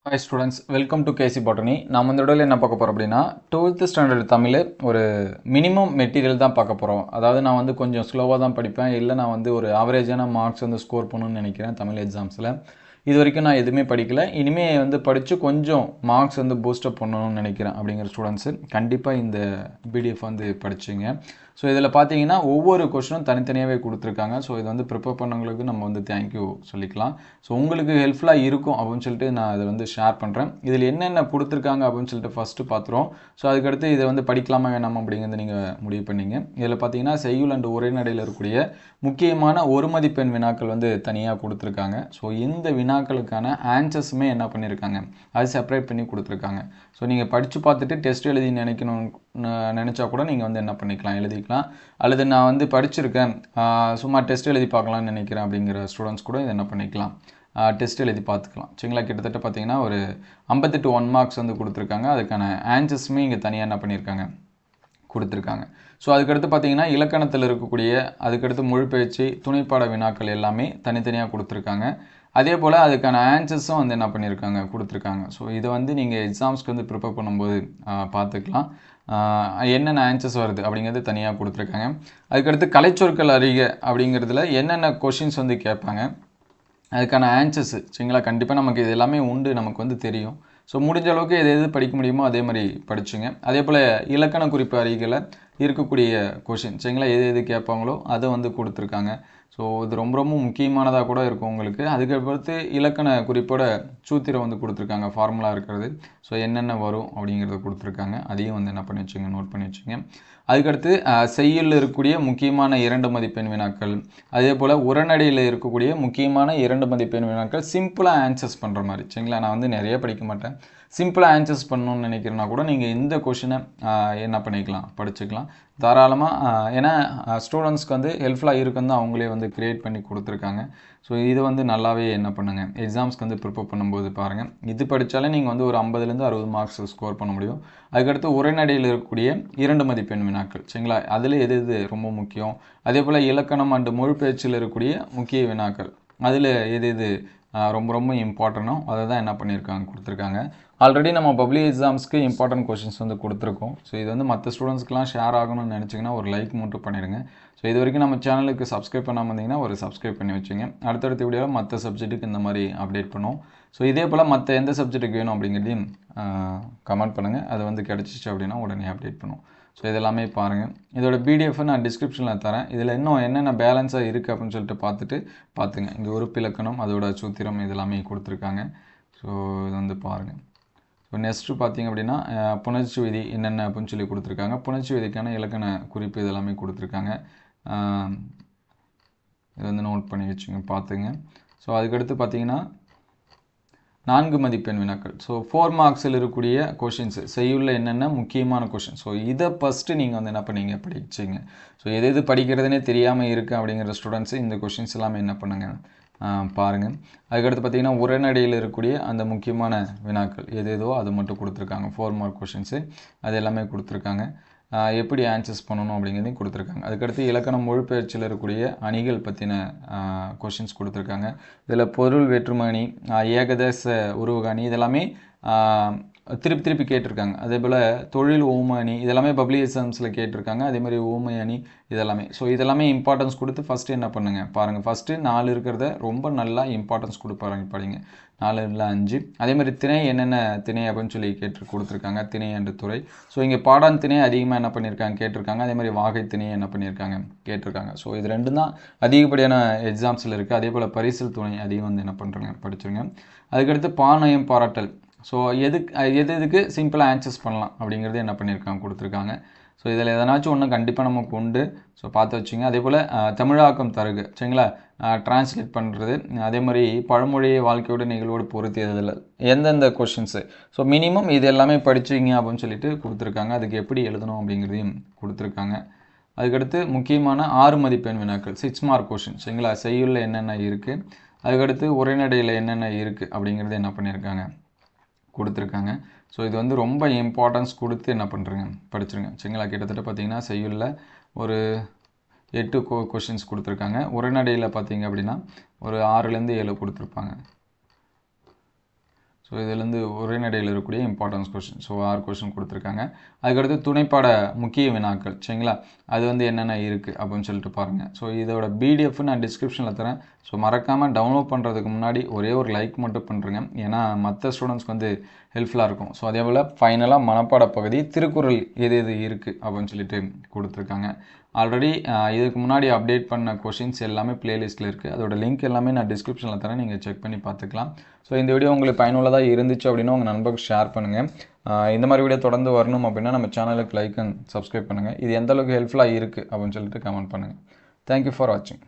Hi students, welcome to KC Botany. நாம் இந்த வீடியோவில் என்ன பார்க்க போகிறோம் அப்படின்னா 12th ஸ்டாண்டர்ட் தமிழ் ஒரு மினிமம் மெட்டீரியல் தான் பார்க்க போகிறோம். அதாவது நான் வந்து கொஞ்சம் ஸ்லோவாக தான் படிப்பேன், இல்லை நான் வந்து ஒரு ஆவரேஜான மார்க்ஸ் வந்து ஸ்கோர் பண்ணணும்னு நினைக்கிறேன் தமிழ் எக்ஸாம்ஸில். இது வரைக்கும் நான் எதுவுமே படிக்கல, இனிமேல் வந்து படித்து கொஞ்சம் மார்க்ஸ் வந்து பூஸ்டப் பண்ணணும்னு நினைக்கிறேன் அப்படிங்கிற ஸ்டூடெண்ட்ஸு கண்டிப்பாக இந்த பிடிஎஃப் வந்து படிச்சுங்க. ஸோ இதில் பார்த்தீங்கன்னா ஒவ்வொரு கொஷனும் தனித்தனியாகவே கொடுத்துருக்காங்க. ஸோ இது வந்து ப்ரிப்பேர் பண்ணவங்களுக்கு நம்ம வந்து தேங்க்யூ சொல்லிக்கலாம். ஸோ உங்களுக்கு ஹெல்ப்ஃபுல்லாக இருக்கும் அப்படின்னு சொல்லிட்டு நான் இதை வந்து ஷேர் பண்ணுறேன். இதில் என்னென்ன கொடுத்துருக்காங்க அப்படின்னு சொல்லிட்டு ஃபஸ்ட்டு பார்த்துருவோம். ஸோ அதுக்கடுத்து இதை வந்து படிக்கலாமா வேணாமா அப்படிங்கிறது நீங்கள் முடிவு பண்ணிங்க. இதில் பார்த்தீங்கன்னா செய்யுள் அண்ட் உரைநடையில் இருக்கக்கூடிய முக்கியமான ஒரு மதிப்பெண் வினாக்கள் வந்து தனியாக கொடுத்துருக்காங்க. ஸோ இந்த வினாக்களுக்கான ஆன்சர்ஸுமே என்ன பண்ணியிருக்காங்க, அது செப்பரேட் பண்ணி கொடுத்துருக்காங்க. ஸோ நீங்கள் படித்து பார்த்துட்டு டெஸ்ட் எழுதி நினச்சா கூட நீங்கள் வந்து என்ன பண்ணிக்கலாம், எழுதிக்கலாம். அல்லது நான் வந்து படிச்சிருக்கேன், சும்மா டெஸ்ட் எழுதி பார்க்கலாம்னு நினைக்கிறேன் அப்படிங்கிற ஸ்டூடெண்ட்ஸ் கூட இதை என்ன பண்ணிக்கலாம், டெஸ்ட் எழுதி பார்த்துக்கலாம். சரிங்களா, கிட்டத்தட்ட பார்த்தீங்கன்னா ஒரு 58 1 மார்க்ஸ் வந்து கொடுத்துருக்காங்க. அதுக்கான ஆன்சர்ஸுமே இங்கே தனியாக என்ன பண்ணியிருக்காங்க, கொடுத்துருக்காங்க. ஸோ அதுக்கடுத்து பார்த்தீங்கன்னா இலக்கணத்தில் இருக்கக்கூடிய அதுக்கடுத்து மொழிபெயர்ச்சி துணைப்பாட வினாக்கள் எல்லாமே தனித்தனியாக கொடுத்துருக்காங்க. அதே போல் அதுக்கான ஆன்சர்ஸும் வந்து என்ன பண்ணியிருக்காங்க, கொடுத்துருக்காங்க. ஸோ இதை வந்து நீங்கள் எக்ஸாம்ஸ்க்கு வந்து ப்ரிப்பேர் பண்ணும்போது பார்த்துக்கலாம். என்னென்ன ஆன்சர்ஸ் வருது அப்படிங்கிறது தனியாக கொடுத்துருக்காங்க. அதுக்கடுத்து கலைச்சொற்கள் அறிக அப்படிங்கிறதுல என்னென்ன கொஷின்ஸ் வந்து கேட்பாங்க, அதுக்கான ஆன்சர்ஸு. சரிங்களா, கண்டிப்பாக நமக்கு இது எல்லாமே உண்டு, நமக்கு வந்து தெரியும். ஸோ முடிஞ்ச அளவுக்கு எது படிக்க முடியுமோ அதே மாதிரி படிச்சுங்க. அதே போல் இலக்கண குறிப்பு அறிக்கையில் இருக்கக்கூடிய கொஷின், சரிங்களா, எது கேட்பாங்களோ அதை வந்து கொடுத்துருக்காங்க. ஸோ இது ரொம்ப ரொம்ப முக்கியமானதாக கூட இருக்கும் உங்களுக்கு. அதுக்கடுத்து இலக்கண குறிப்போட சூத்திரம் வந்து கொடுத்துருக்காங்க, ஃபார்முலா இருக்கிறது. ஸோ என்னென்ன வரும் அப்படிங்கிறத கொடுத்துருக்காங்க. அதையும் வந்து என்ன பண்ணி வச்சுங்க, நோட் பண்ணி வச்சுங்க. அதுக்கடுத்து செய்யுளில் இருக்கக்கூடிய முக்கியமான 2 மதிப்பெண் வினாக்கள், அதே போல் உரைநடையில் இருக்கக்கூடிய முக்கியமான 2 மதிப்பெண் வினாக்கள் சிம்பிளாக ஆன்சர்ஸ் பண்ணுற மாதிரி. சரிங்களா, நான் வந்து நிறைய படிக்க மாட்டேன், சிம்பிளாக ஆன்சர்ஸ் பண்ணணும்னு நினைக்கிறேன்னா கூட நீங்கள் இந்த கொஷினை என்ன பண்ணிக்கலாம், படிச்சுக்கலாம் தாராளமாக. ஏன்னா ஸ்டூடெண்ட்ஸ்க்கு வந்து ஹெல்ப்ஃபுல்லாக இருக்குன்னு தான் அவங்களே வந்து க்ரியேட் பண்ணி கொடுத்துருக்காங்க. ஸோ இது வந்து நல்லாவே என்ன பண்ணுங்கள், எக்ஸாம்ஸ்க்கு வந்து ப்ரிப்பேர் பண்ணும்போது பாருங்கள். இது படித்தாலே நீங்கள் வந்து ஒரு 50லேருந்து 60 மார்க்ஸ் ஸ்கோர் பண்ண முடியும். அதுக்கடுத்து உரைநடையில் இருக்கக்கூடிய 2 மதிப்பெண் வினாக்கள், சரிங்களா, அதில் எது ரொம்ப முக்கியம், அதே போல் இலக்கணம் அண்டு மொழிபெயர்ச்சியில் இருக்கக்கூடிய முக்கிய வினாக்கள், அதில் எது ரொம்ப ரொம்ப இம்பார்ட்டனோ அதை தான் என்ன பண்ணியிருக்காங்க, கொடுத்துருக்காங்க. ஆல்ரெடி நம்ம பப்ளிக் எக்ஸாம்ஸ்க்கு இம்பார்ட்டன்ட் கொஷின்ஸ் வந்து கொடுத்துருக்கோம். ஸோ இது வந்து மற்ற ஸ்டூடெண்ட்ஸ்க்குலாம் ஷேர் ஆகணும்னு நினச்சிங்கன்னா ஒரு லைக் மட்டும் பண்ணிடுங்க. ஸோ இது வரைக்கும் நம்ம சேனலுக்கு சப்ஸ்கிரைப் பண்ணாமல் இருந்தீங்கன்னா ஒரு சப்ஸ்கிரைப் பண்ணி வச்சுங்க. அடுத்தடுத்த வீடியோவில் மற்ற சப்ஜெக்ட்டுக்கு இந்த மாதிரி அப்டேட் பண்ணுவோம். ஸோ இதே போல் மற்ற எந்த சப்ஜெக்ட்டுக்கு வேணும் அப்படிங்கிறதையும் கமெண்ட் பண்ணுங்கள். அது வந்து கிடச்சிச்சு அப்படின்னா உடனே அப்டேட் பண்ணுவோம். ஸோ இதெல்லாமே பாருங்கள். இதோட பிடிஎஃப் நான் டிஸ்கிரிப்ஷனில் தரேன். இதில் இன்னும் என்னென்ன பேலன்ஸாக இருக்குது அப்படின்னு சொல்லிட்டு பார்த்துங்க. இங்கே உறுப்பு இலக்கணம், அதோட சூத்திரம் இதெல்லாமே கொடுத்துருக்காங்க. ஸோ இது வந்து பாருங்கள். ஸோ நெக்ஸ்ட்டு பார்த்திங்க அப்படின்னா புணர்ச்சி விதி என்னென்ன அப்படின்னு சொல்லி கொடுத்துருக்காங்க. புணர்ச்சி விதிக்கான இலக்கண குறிப்பு இதெல்லாமே கொடுத்துருக்காங்க. இது வந்து நோட் பண்ணி வச்சுங்க, பார்த்துங்க. ஸோ அதுக்கடுத்து பார்த்தீங்கன்னா 4 மதிப்பெண் வினாக்கள். ஸோ 4 மார்க்ஸில் இருக்கக்கூடிய கொஷின்ஸு செய்யுள்ள என்னென்ன முக்கியமான கொஷின். ஸோ இதை ஃபஸ்ட்டு நீங்கள் வந்து என்ன பண்ணீங்க, படிச்சிங்க. ஸோ எது படிக்கிறதுனே தெரியாமல் இருக்குது அப்படிங்கிற ஸ்டூடெண்ட்ஸு இந்த கொஷின்ஸ் எல்லாமே என்ன பண்ணுங்கள், பாருங்கள். அதுக்கடுத்து பார்த்திங்கன்னா உரைநடையில் இருக்கக்கூடிய அந்த முக்கியமான வினாக்கள் எதோ அது மட்டும் கொடுத்துருக்காங்க. 4 மார்க் கொஷின்ஸு அது எல்லாமே கொடுத்துருக்காங்க. எப்படி ஆன்சர்ஸ் பண்ணணும் அப்படிங்கிறதையும் கொடுத்துருக்காங்க. அதுக்கடுத்து இலக்கணம் மொழிபெயர்ச்சியில் இருக்கக்கூடிய அணிகள் பற்றின கொஷின்ஸ் கொடுத்துருக்காங்க. இதில் பொருள் வேற்றுமை, ஏகதேச உருவக அணி இதெல்லாமே திருப்பி கேட்டிருக்காங்க. அதே போல் தொழில் ஓமை அணி இதெல்லாமே பப்ளிக் எக்ஸாம்ஸில் கேட்டிருக்காங்க. அதே மாதிரி ஓமை அணி இதெல்லாமே. ஸோ இதெல்லாமே இம்பார்ட்டன்ஸ் கொடுத்து ஃபஸ்ட்டு என்ன பண்ணுங்கள், பாருங்கள். ஃபஸ்ட்டு 4 இருக்கிறத ரொம்ப நல்லா இம்பார்ட்டன்ஸ் படிங்க. 4 இல்லை 5. அதே மாதிரி திணை என்னென்ன திணை அப்படின்னு சொல்லி கொடுத்துருக்காங்க, திணை என்ற துறை. ஸோ இங்கே பாடான் திணை அதிகமாக என்ன பண்ணியிருக்காங்க, கேட்டிருக்காங்க. அதே மாதிரி வாகை திணையை என்ன பண்ணியிருக்காங்க, கேட்டிருக்காங்க. ஸோ இது 2 தான் அதிகப்படியான எக்ஸாம்ஸில் இருக்குது. அதே போல் பரிசில் துணை அதையும் வந்து என்ன பண்ணுறங்க, படிச்சுருங்க. அதுக்கடுத்து பாநயம் பாராட்டல். ஸோ எதுக்கு சிம்பிளாக ஆன்சர்ஸ் பண்ணலாம் அப்படிங்கிறது என்ன பண்ணியிருக்காங்க, கொடுத்துருக்காங்க. ஸோ இதில் எதனாச்சும் ஒன்று கண்டிப்பாக நமக்கு உண்டு. ஸோ பார்த்து வச்சுங்க. அதே போல் தமிழாக்கம் தருகு, சரிங்களா, டிரான்ஸ்லேட் பண்ணுறது. அதே மாதிரி பழமொழியை வாழ்க்கையோட நிகழ்வோடு பொருத்தியதில் எந்தெந்த கொஷின்ஸு. ஸோ மினிமம் இது எல்லாமே படிச்சிங்க அப்படின்னு சொல்லிட்டு கொடுத்துருக்காங்க. அதுக்கு எப்படி எழுதணும் அப்படிங்கிறதையும் கொடுத்துருக்காங்க. அதுக்கடுத்து முக்கியமான 6 மதிப்பெண் வினாக்கள் 6 மார்க் கொஷின், சரிங்களா, செய்யுளில் என்னென்ன இருக்குது, அதுக்கடுத்து உரைநடையில் என்னென்ன இருக்குது அப்படிங்கிறது என்ன பண்ணியிருக்காங்க, கொடுத்துருக்காங்க. ஸோ இது வந்து ரொம்ப இம்பார்ட்டன்ஸ் கொடுத்து என்ன பண்ணுறங்க, படிச்சுருங்க. சரிங்களா, கிட்டத்தட்ட பார்த்திங்கன்னா செய்யுளில் ஒரு 8 கொஷின்ஸ் கொடுத்துருக்காங்க. உரைநடையில் பார்த்திங்க அப்படின்னா ஒரு 6லேருந்து 7 கொடுத்துருப்பாங்க. ஸோ இதுலேருந்து உரைநடையில் இருக்கக்கூடிய இம்பார்ட்டன்ஸ் கொஷின். ஸோ 6 கொஷின் கொடுத்துருக்காங்க. அதுக்கடுத்து துணைப்பாட முக்கிய வினாக்கள் சரிங்களா, அது வந்து என்னென்ன இருக்குது அப்படின்னு சொல்லிட்டு பாருங்கள். ஸோ இதோட பிடிஎஃப் நான் டிஸ்கிரிப்ஷனில் தரேன். ஸோ மறக்காமல் டவுன்லோட் பண்ணுறதுக்கு முன்னாடி ஒரே ஒரு லைக் மட்டும் பண்ணுறேங்க, ஏன்னா மற்ற ஸ்டூடெண்ட்ஸ்க்கு வந்து ஹெல்ப்ஃபுல்லாக இருக்கும். ஸோ அதே போல் ஃபைனலாக மனப்பாட பகுதி திருக்குறள் எது எது இருக்குது அப்படின்னு சொல்லிட்டு கொடுத்துருக்காங்க. ஆல்ரெடி இதுக்கு முன்னாடி அப்டேட் பண்ண கொஷின்ஸ் எல்லாமே பிளேலிஸ்ட்டில் இருக்குது. அதோட லிங்க் எல்லாமே நான் டிஸ்கிரிப்ஷனில் தரேன், நீங்கள் செக் பண்ணி பார்த்துக்கலாம். ஸோ இந்த வீடியோ உங்களுக்கு பயனுள்ளதாக இருந்துச்சு அப்படின்னா உங்கள் நண்பருக்கு ஷேர் பண்ணுங்கள். இந்த மாதிரி வீடியோ தொடர்ந்து வரணும் அப்படின்னா நம்ம சேனலுக்கு லைக் அண்ட் சப்ஸ்கிரைப் பண்ணுங்கள். இது எந்த அளவுக்கு ஹெல்ப்ஃபுல்லாக இருக்குது அப்படின்னு சொல்லிட்டு கமெண்ட் பண்ணுங்கள். தேங்க்யூ ஃபார் வாட்சிங்.